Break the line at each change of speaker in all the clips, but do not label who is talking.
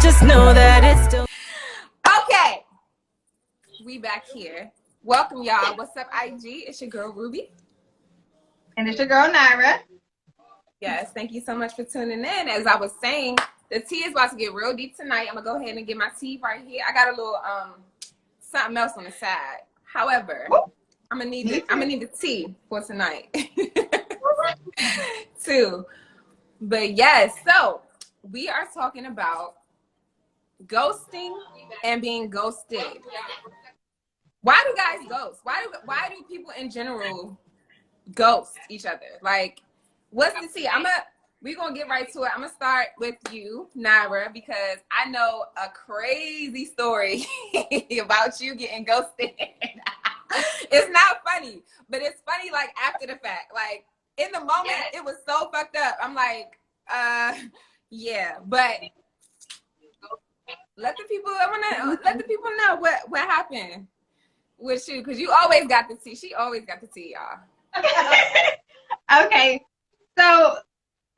just know that it's still.
Okay, we back here. Welcome, y'all. What's up, IG? It's your girl, Ruby.
And it's your girl, Naira.
Yes, thank you so much for tuning in. As I was saying, the tea is about to get real deep tonight. I'm going to go ahead and get my tea right here. I got a little something else on the side. However, I'm gonna need the tea for tonight too. But yes, so we are talking about ghosting and being ghosted. Why do guys ghost? Why do people in general ghost each other? Like, what's the tea? We're gonna get right to it. I'm gonna start with you, Naira, because I know a crazy story about you getting ghosted. It's not funny, but it's funny like after the fact. Like in the moment, it was so fucked up. I'm like, yeah, but let the people know what happened with you, because you always got the tea. She always got the tea, y'all.
Okay, so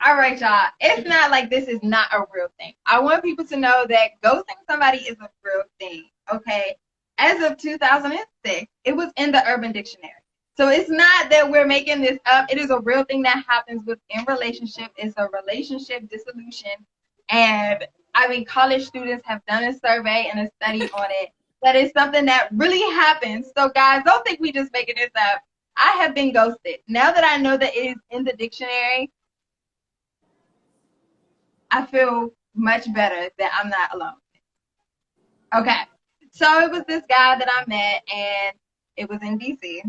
all right, y'all. It's not like this is not a real thing. I want people to know that ghosting somebody is a real thing. Okay. As of 2006, it was in the Urban Dictionary. So it's not that we're making this up. It is a real thing that happens within relationship. It's a relationship dissolution. And I mean, college students have done a survey and a study on it. That is something that really happens. So guys, don't think we just making this up. I have been ghosted. Now that I know that it is in the dictionary, I feel much better that I'm not alone. Okay. So it was this guy that I met, and it was in DC.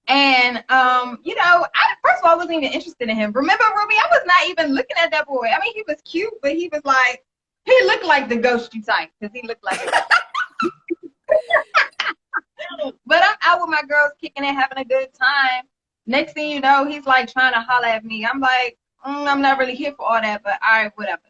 And, first of all, I wasn't even interested in him. Remember, Ruby, I was not even looking at that boy. I mean, he was cute, but he looked like the ghosty type, because he looked like But I'm out with my girls, kicking it, having a good time. Next thing you know, he's like trying to holler at me. I'm like, I'm not really here for all that, but all right, whatever.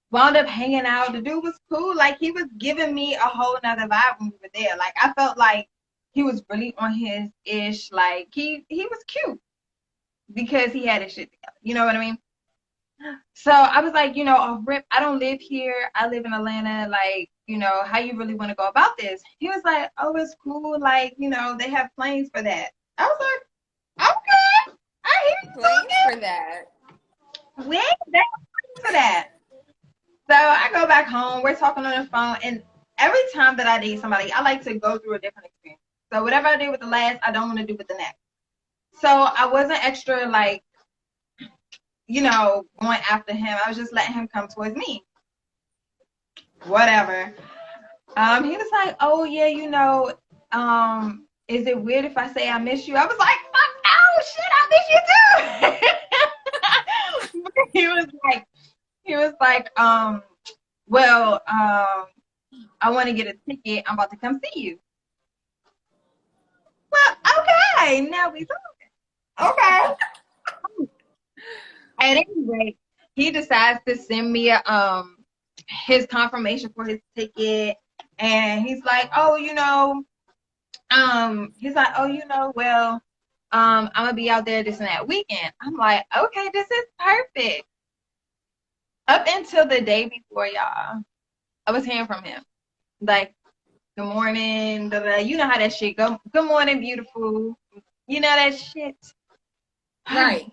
Wound up hanging out. The dude was cool. Like, he was giving me a whole nother vibe when we were there. Like, I felt like he was really on his ish. Like, he was cute because he had his shit together. You know what I mean? So I was like, oh, Rip, I don't live here. I live in Atlanta. Like, how you really want to go about this? He was like, oh, it's cool. Like, they have planes for that. I was like, okay. I hear you
Planes
talking.
for that.
We ain't that for that. So I go back home. We're talking on the phone. And every time that I date somebody, I like to go through a different experience. So whatever I did with the last, I don't want to do with the next. So I wasn't extra, like, going after him. I was just letting him come towards me. Whatever. He was like, oh, yeah, is it weird if I say I miss you? I was like, fuck no, shit, I miss you too. He was like, well, I want to get a ticket. I'm about to come see you. Well, okay, now we talking. Okay. At any rate, he decides to send me his confirmation for his ticket, and he's like, well, I'm gonna be out there this and that weekend. I'm like, okay, this is perfect. Up until the day before, y'all, I was hearing from him, like, good morning, you know how that shit go. Good morning, beautiful. You know that shit,
Right?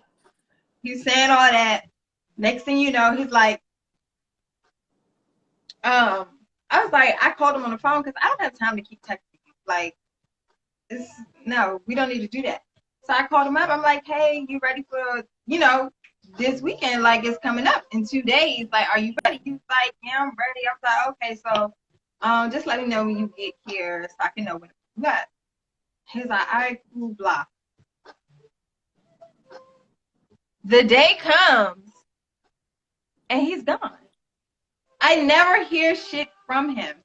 He's saying all that. Next thing you know, he's like, I was like, I called him on the phone because I don't have time to keep texting you. Like, no, we don't need to do that. So I called him up. I'm like, hey, you ready for, this weekend? Like, it's coming up in 2 days. Like, are you ready? He's like, yeah, I'm ready. I was like, okay, so just let me know when you get here so I can know when you got. He's like, all right, cool, blah. The day comes, and he's gone. I never hear shit from him.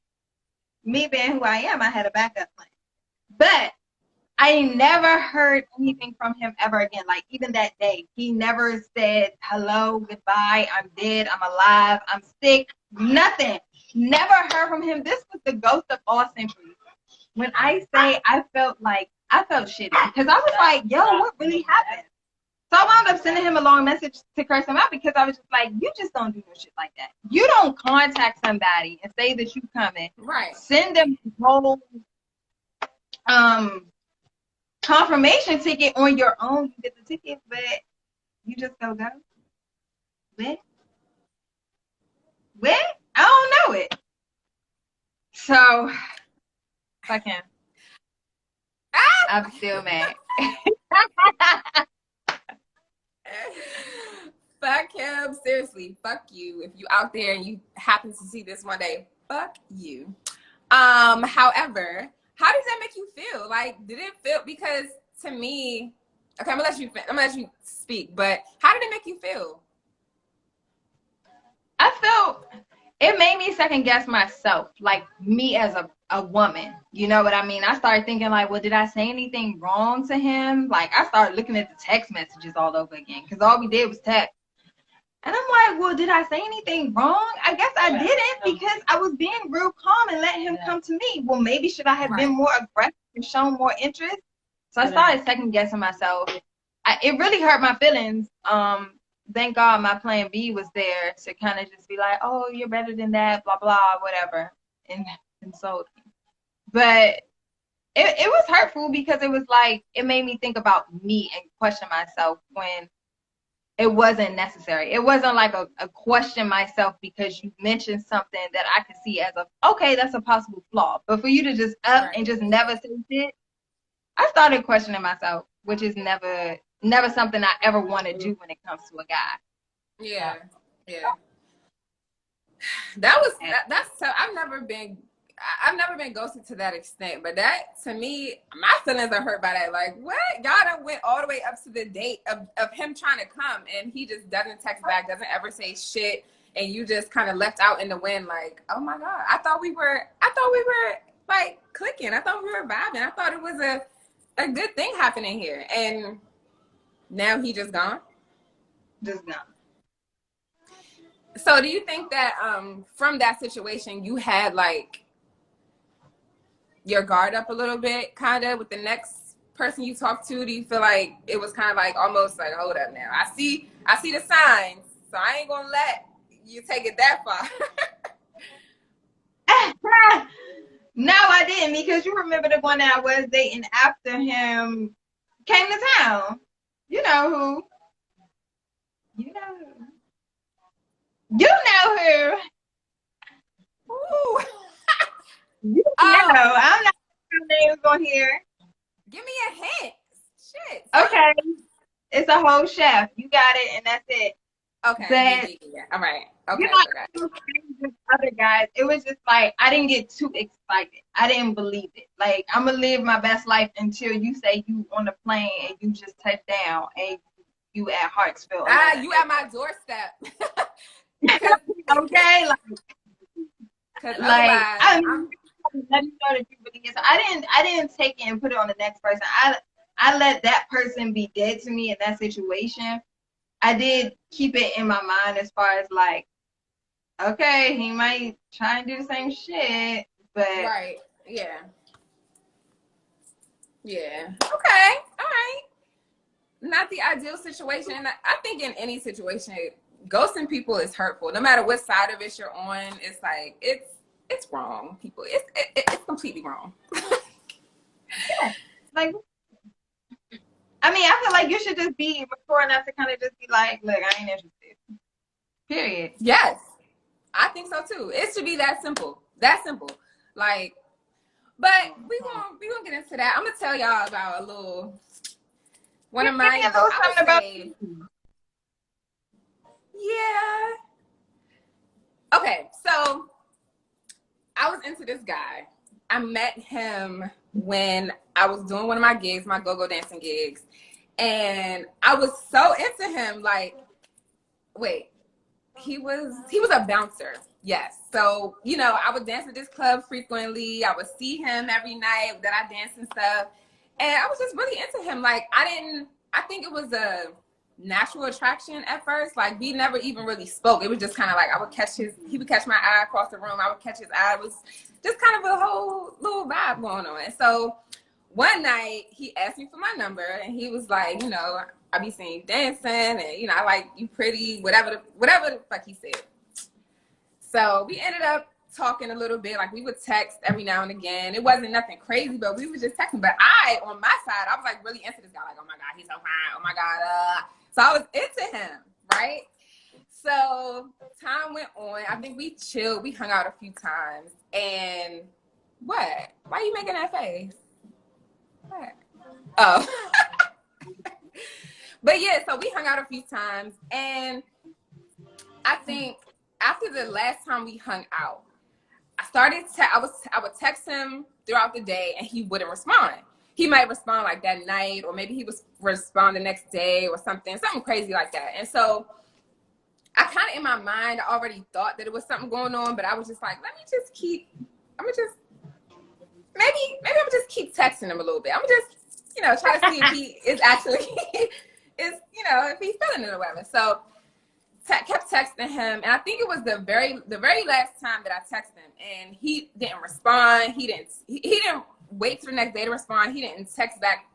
Me being who I am, I had a backup plan. But I never heard anything from him ever again. Like, even that day, he never said hello, goodbye, I'm dead, I'm alive, I'm sick, nothing. Never heard from him. This was the ghost of all centuries. When I say I felt shitty, because I was like, yo, what really happened? So I wound up sending him a long message to curse him out because I was just like, you just don't do no shit like that. You don't contact somebody and say that you coming.
Right.
Send them a whole confirmation ticket on your own. You get the ticket, but you just go. When? I don't know it. So, fuck him. I'm still mad.
Fuck him. Seriously, fuck you. If you out there and you happen to see this one day, fuck you. However, how does that make you feel? Like, did it feel, because to me, okay, I'm gonna let you speak, but how did it make you feel?
I felt it made me second guess myself, like me as a woman. You know what I mean? I started thinking like, well, did I say anything wrong to him? Like, I started looking at the text messages all over again because all we did was text. And I'm like, well, did I say anything wrong? I guess I didn't because I was being real calm and letting him come to me. Well, maybe should I have been more aggressive and shown more interest? So I started second guessing myself. It really hurt my feelings. Thank God my plan B was there to kind of just be like, oh, you're better than that, blah, blah, whatever. And so, but it was hurtful because it was like, it made me think about me and question myself when it wasn't necessary. It wasn't like a question myself because you mentioned something that I could see as okay, that's a possible flaw. But for you to just and just never say shit, I started questioning myself, which is never something I ever want to do when it comes to a guy.
Yeah. That's so I've never been ghosted to that extent, but that, to me, my feelings are hurt by that. Like, what? Y'all done went all the way up to the date of him trying to come, and he just doesn't text back, doesn't ever say shit, and you just kind of left out in the wind. Like, oh my God, I thought we were like clicking. I thought we were vibing. I thought it was a good thing happening here, and now he just gone.
Just gone.
So, do you think that from that situation you had like your guard up a little bit, kind of, with the next person you talk to? Do you feel like it was kind of like almost like, hold up now, I see the signs, so I ain't gonna let you take it that far?
No, I didn't, because you remember the one that I was dating after him came to town. You know who. You know who.
Ooh.
You know, I'm not sure names on here.
Give me a hint. Shit.
Okay. It's a whole chef. You got it, and that's it.
Okay. Yeah. All right. Okay.
You know, with other guys, it was just like I didn't get too excited. I didn't believe it. Like, I'm gonna live my best life until you say you on the plane and you just touch down and you at Hartsfield.
You at my doorstep.
Okay, I'm let me know that you believe it. So I didn't take it and put it on the next person. I let that person be dead to me in that situation. I did keep it in my mind as far as like, okay, he might try and do the same shit, but
right, yeah. Okay, all right. Not the ideal situation. I think in any situation, ghosting people is hurtful. No matter what side of it you're on, it's like it's wrong, people. It's completely wrong.
Yeah. Like, I mean, I feel like you should just be mature enough to kind of just be like, look, I ain't interested. Period.
Yes, I think so too. It should be that simple. That simple. Like, but we gonna get into that. I'm gonna tell y'all about a little one of my. Yeah. Okay, so I was into this guy. I met him when I was doing one of my gigs, my go-go dancing gigs. And I was so into him. Like, wait, he was a bouncer. Yes. So, you know, I would dance at this club frequently. I would see him every night that I danced and stuff. And I was just really into him. Like, I think it was a natural attraction at first. Like, we never even really spoke. It was just kind of like he would catch my eye across the room. I would catch his eye. It was just kind of a whole little vibe going on. And so one night he asked me for my number, and he was like, you know, I be seeing you dancing, and you know, I like you pretty, whatever the fuck he said. So we ended up talking a little bit. Like, we would text every now and again. It wasn't nothing crazy, but we were just texting. But on my side, I was like really into this guy. Like, oh my God, he's so fine. Oh my God. So I was into him, right? So time went on. I think we chilled. We hung out a few times. And what? Why are you making that face? What? Oh. But yeah, so we hung out a few times. And I think after the last time we hung out, I would text him throughout the day and he wouldn't respond. He might respond like that night, or maybe he would respond the next day or something crazy like that. And so I kind of, in my mind, I already thought that it was something going on, but I was just like, maybe I'm gonna just keep texting him a little bit. I'm gonna just, you know, try to see if he is actually, you know, if he's feeling it or whatever. So kept texting him, and I think it was the very last time that I texted him, and he didn't respond. He didn't wait till the next day to respond. He didn't text back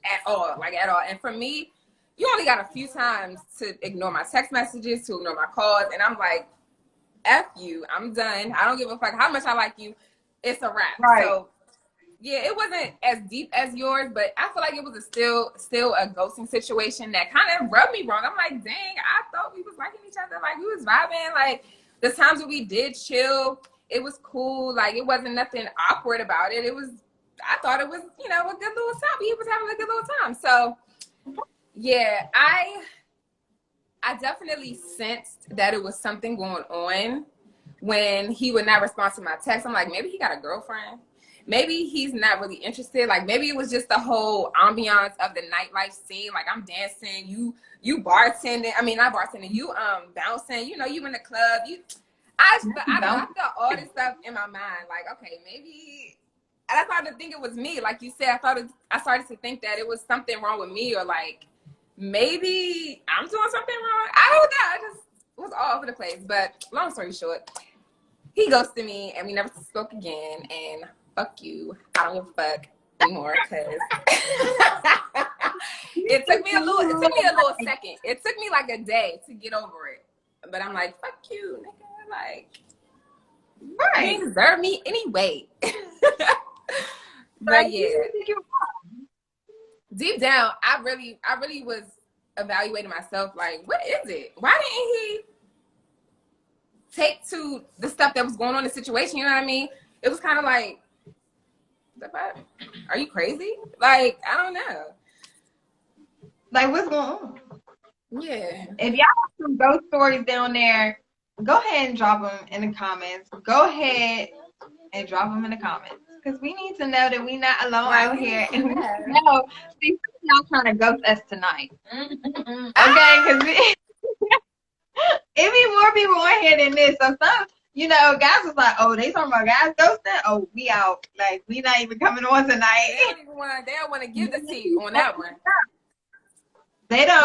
at all. And for me, you only got a few times to ignore my text messages, to ignore my calls, and I'm like, F you, I'm done. I don't give a fuck how much I like you. It's a wrap.
Right.
So yeah, it wasn't as deep as yours, but I feel like it was still a ghosting situation that kind of rubbed me wrong. I'm like, dang, I thought we was liking each other. Like, we was vibing. Like, the times that we did chill, it was cool. Like, it wasn't nothing awkward about it. I thought it was, you know, a good little time. He was having a good little time. So yeah, I definitely sensed that it was something going on when he would not respond to my text. I'm like, maybe he got a girlfriend. Maybe he's not really interested. Like, maybe it was just the whole ambiance of the nightlife scene. Like, I'm dancing, you bartending. I mean, not bartending. You bouncing. You know, you in the club. I felt all this stuff in my mind. Like, okay, maybe. And I started to think it was me. Like you said, I started to think that it was something wrong with me, or like maybe I'm doing something wrong. I don't know. I just was all over the place. But long story short, he ghosted me, and we never spoke again. And fuck you. I don't give a fuck anymore, because it took me a little second. It took me like a day to get over it. But I'm like, fuck you, nigga. Like,
Right.
you deserve me anyway. But yeah, deep down, I really was evaluating myself. Like, what is it? Why didn't he take to the stuff that was going on in the situation? You know what I mean? It was kind of like, are you crazy? Like, I don't know.
Like, what's going on?
Yeah.
If y'all have some ghost stories down there, go ahead and drop them in the comments. Go ahead and drop them in the comments, because we need to know that we're not alone out here. And we know, see, y'all trying to ghost us tonight. Okay, because it be more people on here than this. So some, you know, guys was like, oh, they talking about guys ghosting? Oh, we out. Like, we not even coming on tonight.
They don't want to give the tea on that one.
They don't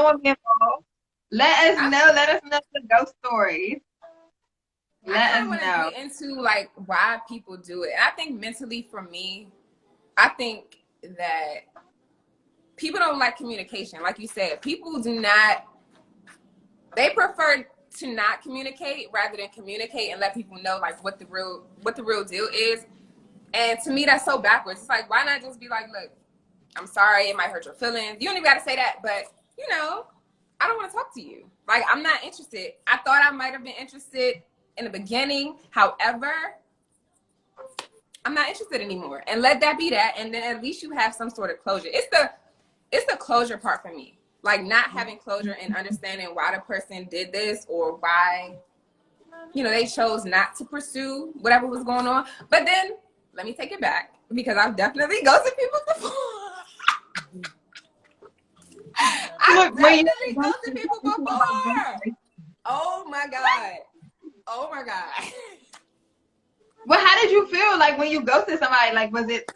want to be involved. Let us know the ghost stories.
I want to get into like why people do it. And I think mentally, for me, I think that people don't like communication. Like you said, people they prefer to not communicate rather than communicate and let people know like what the real deal is. And to me, that's so backwards. It's like, why not just be like, look, I'm sorry, it might hurt your feelings. You don't even got to say that, but you know, I don't want to talk to you. Like, I'm not interested. I thought I might have been interested in the beginning. However, I'm not interested anymore. And let that be that. And then at least you have some sort of closure. It's the closure part for me. Like, not having closure and understanding why the person did this, or why, you know, they chose not to pursue whatever was going on. But then let me take it back, because I've definitely ghosted people before. I've definitely ghosted people before. Oh my God. Oh my God.
Well, how did you feel like when you ghosted somebody? Like, was it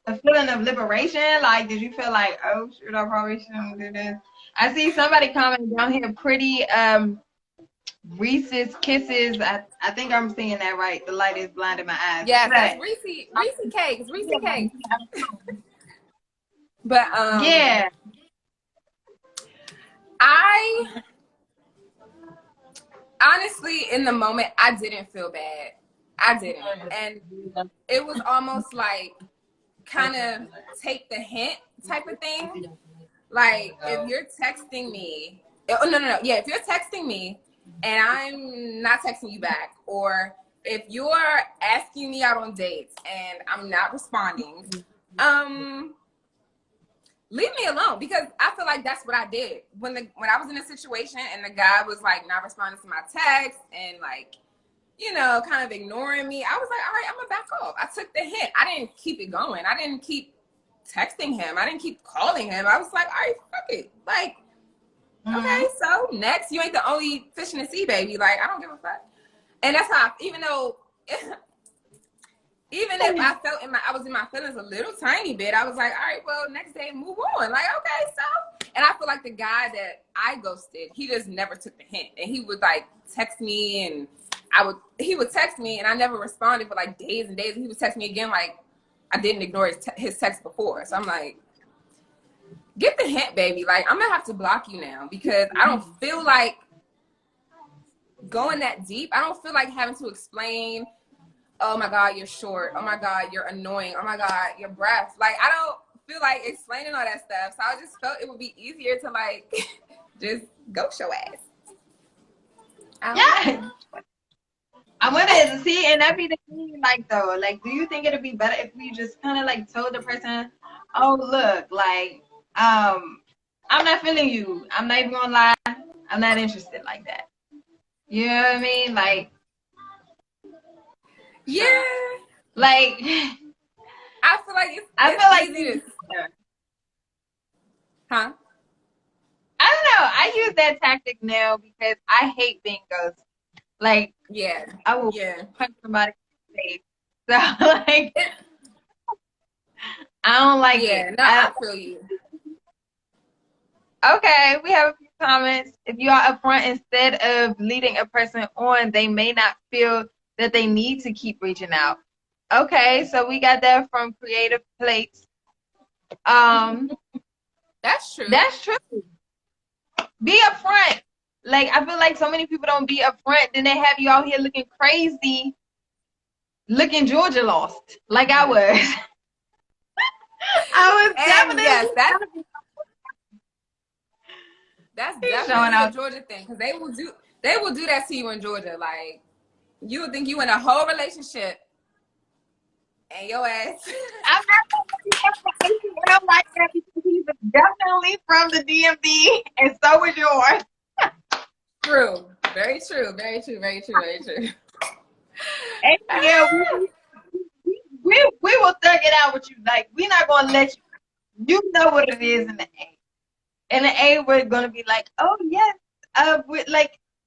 a feeling of liberation? Like, did you feel like, oh shoot, I probably shouldn't do this? I see somebody commenting down here, pretty Reese's Kisses. I think I'm seeing that right. The light is blinding my eyes.
Yeah, that's Reese Cakes. Reese Cakes. But
Yeah.
I honestly, in the moment, I didn't feel bad. I didn't, and it was almost like kind of take the hint type of thing. Like if you're texting me, oh no, yeah, if you're texting me and I'm not texting you back, or if you're asking me out on dates and I'm not responding, leave me alone, because I feel like that's what I did when I was in a situation and the guy was like not responding to my text and like, you know, kind of ignoring me. I was like, all right, I'm gonna back off. I took the hint. I didn't keep it going. I didn't keep texting him. I didn't keep calling him. I was like, all right, fuck it. Like, okay, so next, you ain't the only fish in the sea, baby. Like, I don't give a fuck. And that's how, even if I felt I was in my feelings a little tiny bit, I was like, all right, well, next day, move on. Like, okay, so. And I feel like the guy that I ghosted, he just never took the hint. And he would like text me, and he would text me, and I never responded for like days and days. And he would text me again, like I didn't ignore his text before. So I'm like, get the hint, baby. Like, I'm gonna have to block you now, because I don't feel like going that deep. I don't feel like having to explain, oh my God, you're short. Oh my God, you're annoying. Oh my God, your breath. Like, I don't feel like explaining all that stuff. So I just felt it would be easier to like just ghost your ass.
Yeah. I wanted to see, and that'd be the thing, like, though, like, do you think it'd be better if we just kind of like told the person, oh, look, like, I'm not feeling you. I'm not even gonna lie. I'm not interested like that. You know what I mean? Like,
yeah.
Like,
I feel like it's easy to, huh?
I don't know. I use that tactic now because I hate being ghosted. Like,
yeah,
I will punch somebody in the face. So, like, I don't like it.
No, I feel you.
Okay, we have a few comments. If you are upfront instead of leading a person on, they may not feel that they need to keep reaching out. Okay, so we got that from Creative Plates.
That's true.
That's true. Be upfront. Like, I feel like so many people don't be upfront, then they have you out here looking crazy, looking Georgia lost, like I was. I was definitely.
Yes, that's definitely a Georgia thing, because they will do that to you in Georgia. Like, you would think you in a whole relationship, and your ass.
I'm not like that, because he's definitely from the DMV, and so is yours.
True. Very true. Very true. Very true. Very true.
And yeah, we will thug it out with you. Like, we're not gonna let you. You know what it is in the A. In the A, we're gonna be like, oh yes,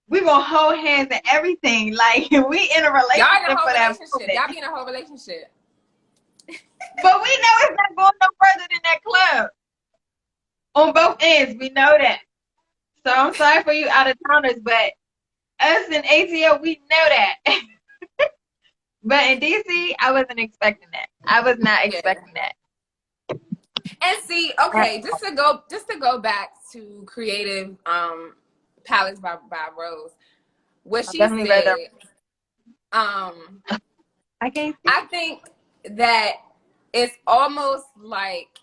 we're gonna hold hands and everything. Like, we in a relationship for that moment.
Y'all be in a whole relationship.
But we know it's not going no further than that club. On both ends, we know that. So I'm sorry for you out of towners, but us in ATL, we know that. But in DC, I wasn't expecting that. I was not expecting that.
And see, okay, just to go back to Creative Palace by Rose, what she said,
I can't see.
I think that it's almost like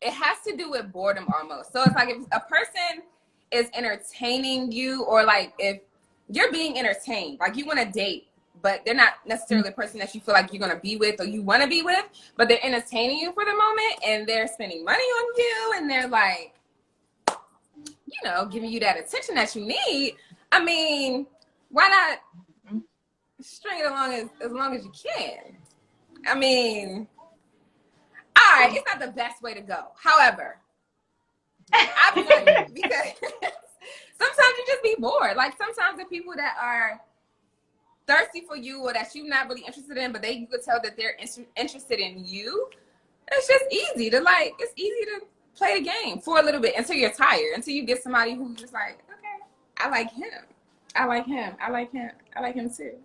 it has to do with boredom almost. So it's like if a person is entertaining you, or like if you're being entertained, like you want to date, but they're not necessarily a person that you feel like you're going to be with or you want to be with, but they're entertaining you for the moment, and they're spending money on you, and they're like, you know, giving you that attention that you need. I mean, why not string it along as long as you can? I mean, all right, it's not the best way to go. However, I've done it because sometimes you just be bored. Like, sometimes the people that are thirsty for you, or that you're not really interested in, but you could tell that they're interested in you, it's just easy to play the game for a little bit until you're tired, until you get somebody who's just like, okay, I like him. I like him. I like him. I like him too.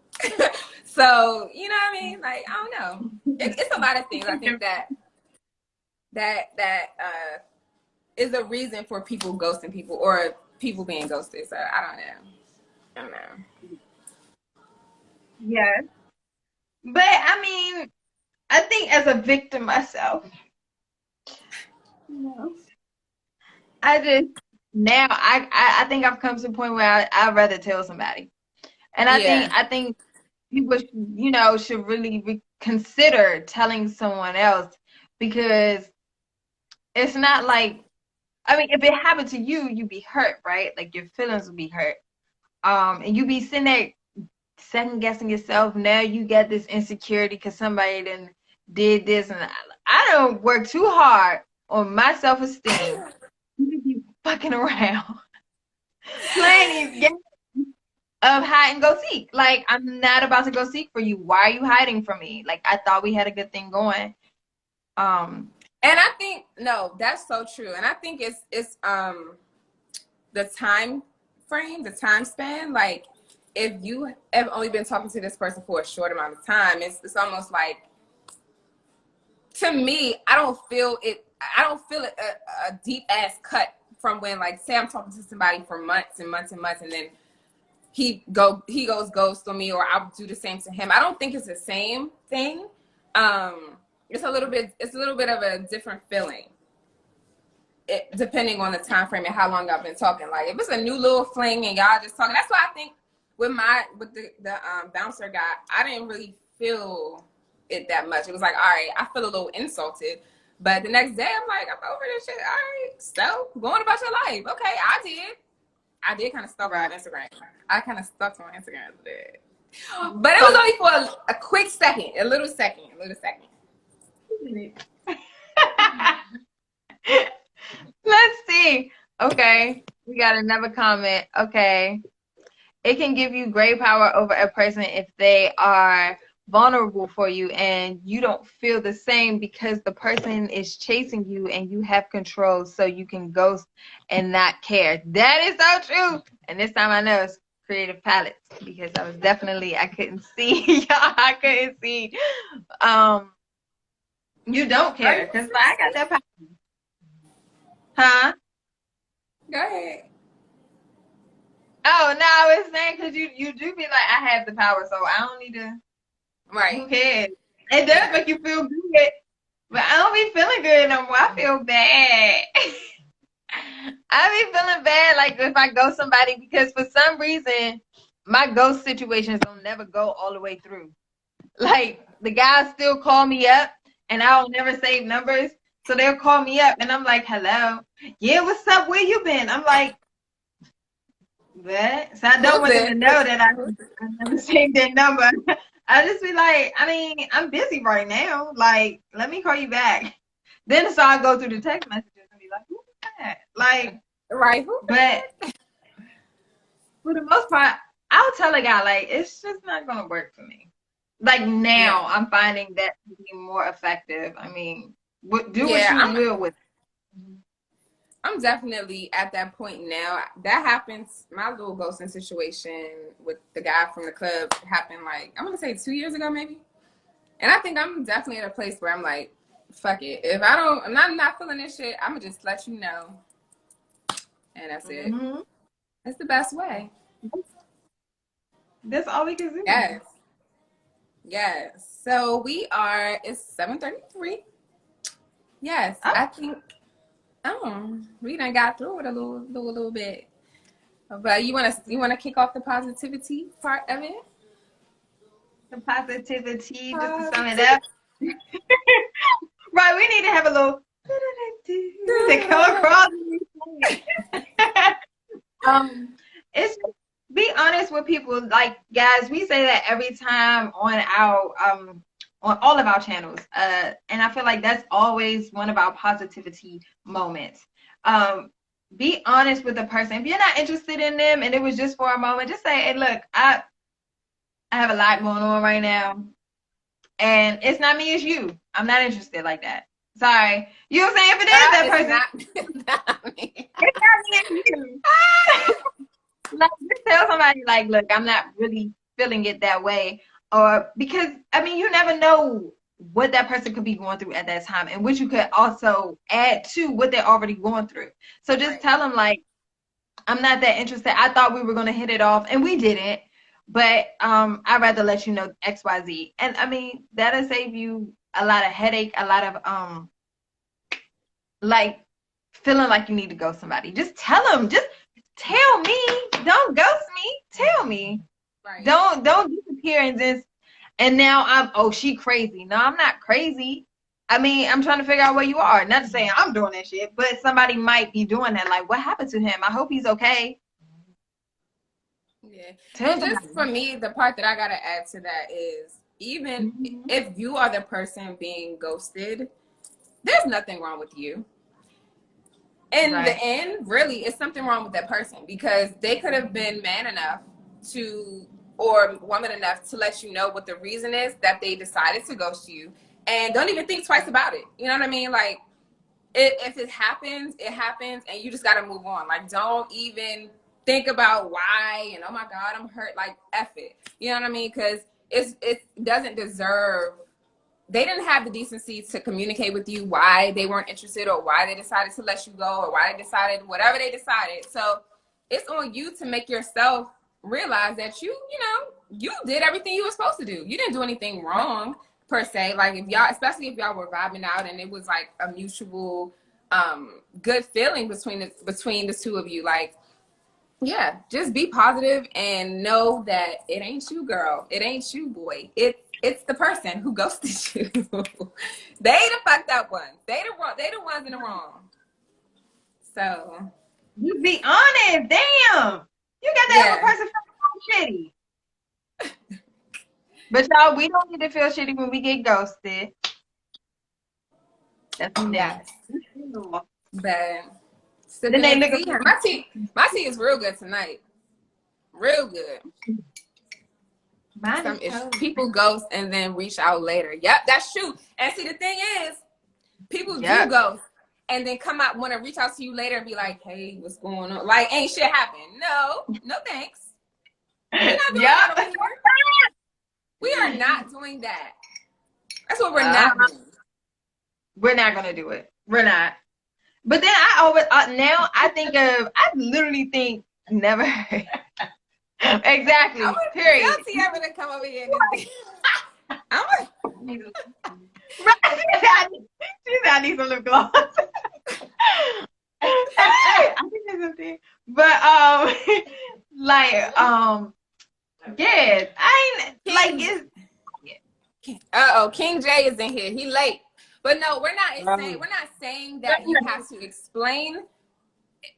So, you know what I mean? Like, I don't know. It's a lot of things. I think that that is a reason for people ghosting people or people being ghosted. So I don't know. I don't know.
Yeah. But I mean, I think as a victim myself, no. I just now I think I've come to the point where I'd rather tell somebody. And
Yeah.
I think people should, should really consider telling someone else, because it's not like, I mean, if it happened to you, you'd be hurt, right? Like your feelings would be hurt. And you be sitting there second guessing yourself. Now you get this insecurity because somebody then did this, and I don't work too hard on my self esteem. You be fucking around playing these games of hide and go seek. Like, I'm not about to go seek for you. Why are you hiding from me? Like, I thought we had a good thing going.
And I think no, that's so true. And I think it's the time frame, the time span. Like if you have only been talking to this person for a short amount of time, it's almost like, to me, I don't feel it a deep ass cut from when, like, say I'm talking to somebody for months and months and months, and then he goes ghost on me, or I'll do the same to him. I don't think it's the same thing. It's a little bit of a different feeling, depending on the time frame and how long I've been talking. Like if it's a new little fling and y'all just talking, that's why I think with the bouncer guy, I didn't really feel it that much. It was like, all right, I feel a little insulted, but the next day I'm like, I'm over this shit. All right, so going about your life. Okay, I did kind of stalk on Instagram. I kind of stalked on Instagram a bit, but it was only for a quick second, a little second.
Let's see. Okay, we got another comment. Okay. It can give you great power over a person if they are vulnerable for you and you don't feel the same, because the person is chasing you and you have control, so you can ghost and not care. That is so true. And this time I know it's creative palettes, because I couldn't see. I couldn't see. You don't care, because I got that power. Huh?
Go ahead.
Oh, no, I was saying because you do be like, I have the power, so I don't need to.
Right.
Who cares? It does make you feel good, but I don't be feeling good no more. I feel bad. I be feeling bad, like if I ghost somebody, because for some reason my ghost situations don't never go all the way through. Like the guys still call me up, and I'll never save numbers, so they'll call me up, and I'm like, hello, yeah, what's up? Where you been? I'm like, what? So I don't want them to know that I never saved their number. I just be like, I mean, I'm busy right now. Like, let me call you back. Then so I go through the text messages and be like, who's that? Like,
right.
But for the most part, I'll tell a guy, like, it's just not gonna work for me. Like now, I'm finding that to be more effective. I mean, do what you will with it.
I'm definitely at that point now. That happens. My little ghosting situation with the guy from the club happened, like, I'm gonna say 2 years ago, maybe. And I think I'm definitely at a place where I'm like, fuck it. If I'm not feeling this shit, I'm gonna just let you know, and that's it.
Mm-hmm.
That's the best way.
That's all we can do.
Yes. So it's 7:33. Yes, I think. Oh, we done got through it a little bit. But you wanna kick off the positivity part of it?
The positivity, just to sum it up. Right, we need to have a little to come across. It's be honest with people. Like, guys, we say that every time on our on all of our channels, and I feel like that's always one of our positivity moments. Be honest with the person. If you're not interested in them and it was just for a moment, just say, hey, look, I have a lot going on right now, and it's not me, it's you. I'm not interested like that. Sorry. You know what I'm saying? If it is that person, it's not me, it's you. Like, just tell somebody, like, look, I'm not really feeling it that way. Or because, I mean, you never know what that person could be going through at that time, and which you could also add to what they're already going through. So just tell them, like, I'm not that interested. I thought we were going to hit it off, and we didn't. But I'd rather let you know XYZ. And I mean, that'll save you a lot of headache, a lot of like feeling like you need to ghost somebody. Just tell them. Just tell me. Don't ghost me. Tell me.
Right.
Don't disappear and now she crazy. No, I'm not crazy. I mean, I'm trying to figure out where you are. Not to say I'm doing that shit, but somebody might be doing that. Like, what happened to him? I hope he's okay.
Yeah. And just for me, the part that I gotta add to that is, even if you are the person being ghosted, there's nothing wrong with you. In the end, really, it's something wrong with that person, because they could have been man enough to, or woman enough to let you know what the reason is that they decided to ghost you, and don't even think twice about it. You know what I mean? Like, if it happens, it happens, and you just got to move on. Like, don't even think about why, and oh my God, I'm hurt. Like, F it. You know what I mean? Because it doesn't deserve, they didn't have the decency to communicate with you why they weren't interested, or why they decided to let you go, or why they decided whatever they decided. So it's on you to make yourself realize that you did everything you were supposed to do. You didn't do anything wrong per se. Like, if y'all, especially if y'all were vibing out and it was like a mutual good feeling between the two of you, like, yeah, just be positive and know that it ain't you, girl. It ain't you, boy. It's the person who ghosted you. They the fucked up ones. They the ones in the wrong. So
you be honest. Damn, you got that other person feeling shitty. But y'all, we don't need to feel shitty when we get ghosted. That's
yes. But
so then they look
at my tea is real good tonight. Real good. Some people ghost and then reach out later. Yep, that's true. And see, the thing is, people do ghost and then come out, want to reach out to you later and be like, hey, what's going on? Like, ain't shit happened. No thanks. We're not doing that over here. We are not doing that. That's what we're not doing.
We're not going to do it. We're not. But then I literally think never. Exactly. Period.
Guilty ever to come over here and
She said I need some lip gloss. I think there's something. But yes, I ain't like it's.
King J is in here. He late. But no, we're not saying that you have to explain.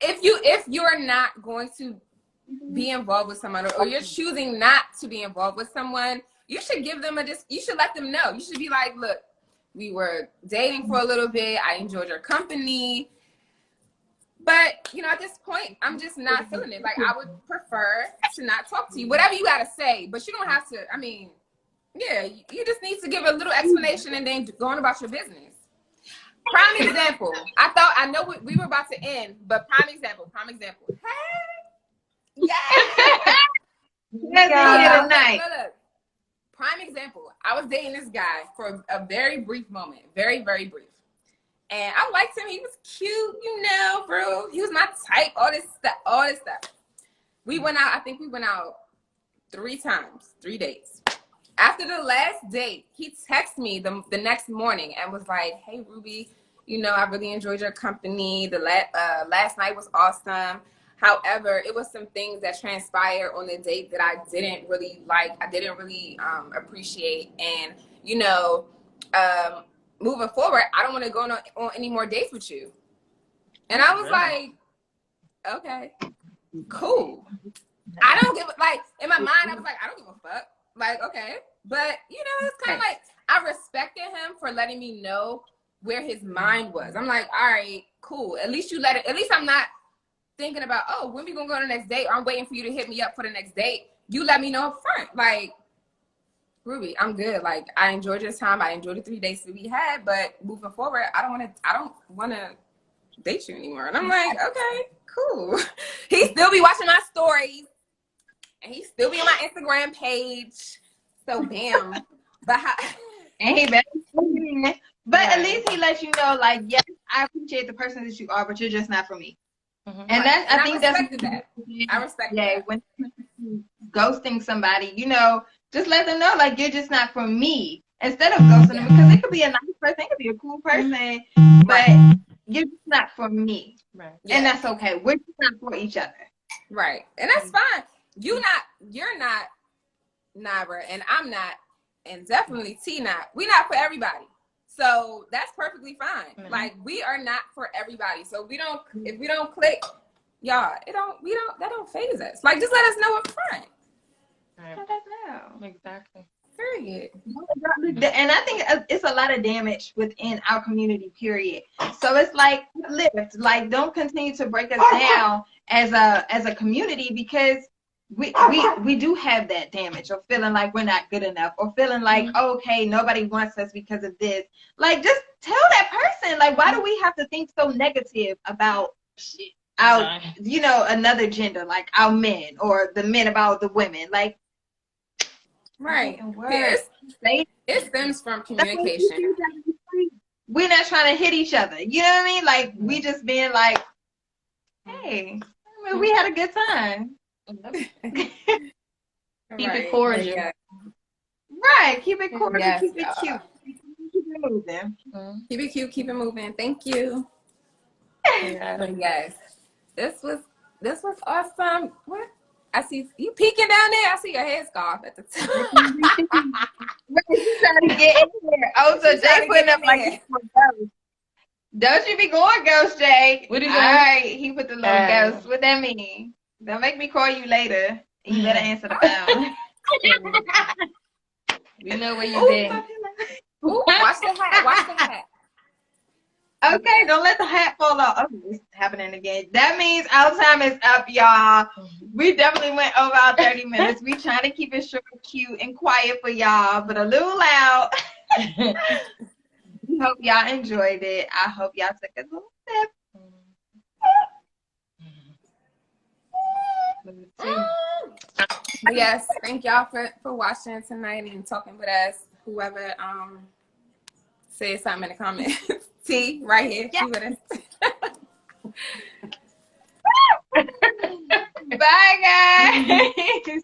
If you're not going to be involved with someone, or you're choosing not to be involved with someone, you should give them you should let them know. You should be like, look, we were dating for a little bit. I enjoyed your company. But, at this point, I'm just not feeling it. Like, I would prefer to not talk to you. Whatever you got to say. But you don't have to, yeah, you just need to give a little explanation and then go on about your business. Prime example. I know we were about to end, but prime example. Hey. Yeah. Look. Prime example. I was dating this guy for a very brief moment. Very, very brief. And I liked him. He was cute, bro. He was my type. All this stuff. We went out. I think we went out 3 times, 3 dates. After the last date, he texted me the next morning and was like, hey, Ruby, I really enjoyed your company. The last night was awesome. However, it was some things that transpired on the date that I didn't really like. I didn't really appreciate. And, moving forward, I don't want to go on any more dates with you. And I was like, okay, cool. I don't give in my mind, I was like, I don't give a fuck. Like, okay. But, it's kind of like, I respected him for letting me know where his mind was. I'm like, all right, cool. At least I'm not thinking about, oh, when we gonna go on the next date? Or I'm waiting for you to hit me up for the next date. You let me know up front. Like, Ruby, I'm good. Like, I enjoyed your time. I enjoyed the 3 days that we had, but moving forward, I don't wanna date you anymore. And I'm like, okay, cool. He still be watching my stories, and he still be on my Instagram page. So bam. But
and he better But at least he lets you know, like, yes, I appreciate the person that you are, but you're just not for me.
Mm-hmm.
And
right.
I think that's
that. I respect
yeah,
that.
when ghosting somebody, you know, just let them know, like, you're just not for me. Instead of ghosting them, because it could be a nice person, it could be a cool person, but you're just not for me.
Right.
And that's okay. We're just not for each other.
Right. And that's fine. You're not Nabra, and I'm not, and definitely T not. We're not for everybody. So that's perfectly fine. Mm-hmm. Like, we are not for everybody. So if we don't click, y'all, that don't phase us. Like, just let us know up front.
Right.
Let us know.
Exactly.
Period.
And I think it's a lot of damage within our community, period. So it's like, lift, like, don't continue to break us down as a community, because we do have that damage of feeling like we're not good enough, or feeling like, okay, nobody wants us because of this. Like, just tell that person, like, why do we have to think so negative about our, you know, another gender, like our men, or the men about the women, like.
Right. It stems from communication.
We're not trying to hit each other. You know what I mean? Like, we just being like, hey, I mean, we had a good time.
Keep it cordial.
Yeah.
Right. Keep it cordial.
Yes,
keep it cute. Keep it moving.
Keep it cute. Keep it moving. Thank you.
Yeah.
Yes. This was awesome. What? I see you peeking down there. I see your headscarf at the top.
She's trying to get in there. Oh, so Jay putting up like he's for ghost. Don't you be going ghost, Jay.
What is
all right, he put the little ghost. What that mean? Don't make me call you later. You better answer the phone.
We know where you been.
Ooh, watch the hat. Watch the hat.
Okay, don't let the hat fall off. Oh, it's happening again. That means our time is up, y'all. We definitely went over our 30 minutes. We trying to keep it short, cute, and quiet for y'all, but a little loud. We hope y'all enjoyed it. I hope y'all took a little sip.
Yes, thank y'all for watching tonight and talking with us. Whoever said something in the comments. T, right here. She with us.
Bye, guys.